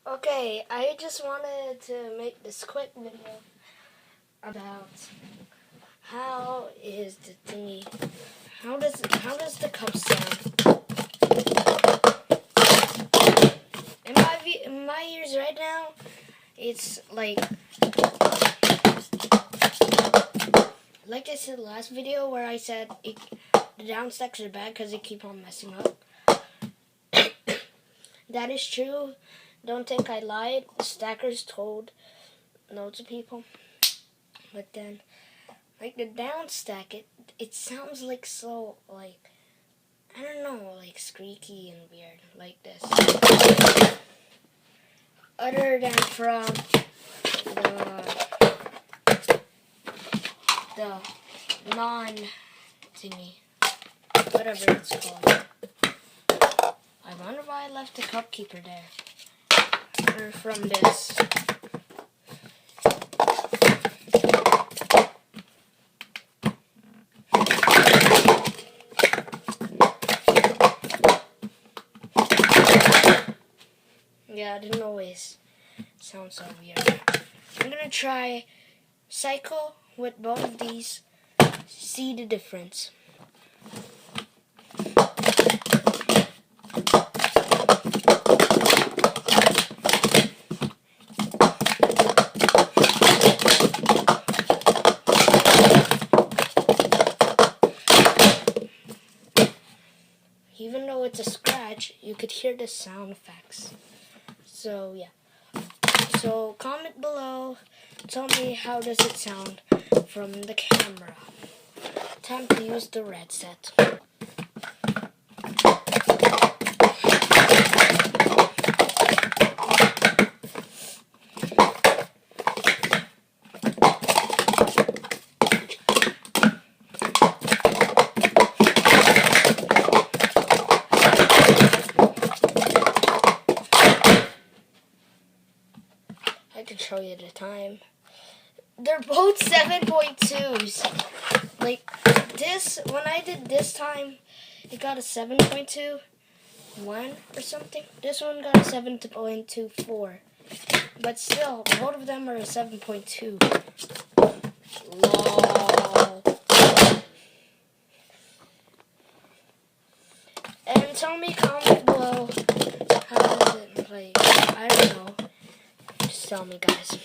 Okay, I just wanted to make this quick video about how is the thingy, how does the cup sound? In my ears right now, it's like I said last video where I said the down stacks are bad because they keep on messing up. That is true. Don't think I lied. The stackers told loads of people. But then, like the down stack, it sounds like so, like, I don't know, like squeaky and weird, like this. Other than from the non-thingy, whatever it's called. I wonder why I left the cup keeper there. Or from this. Yeah, I didn't always sound so weird. I'm gonna try cycle with both of these, see the difference. Even though it's a scratch, you could hear the sound effects. So yeah. So comment below, tell me how does it sound from the camera. Time to use the red set. I can show you the time. They're both 7.2s. Like this, when I did this time, it got a 7.2, 1 or something. This one got a 7.24. But still, both of them are a 7.2. Lol. And tell me, comment below, how does it, like, I don't know. Just tell me, guys.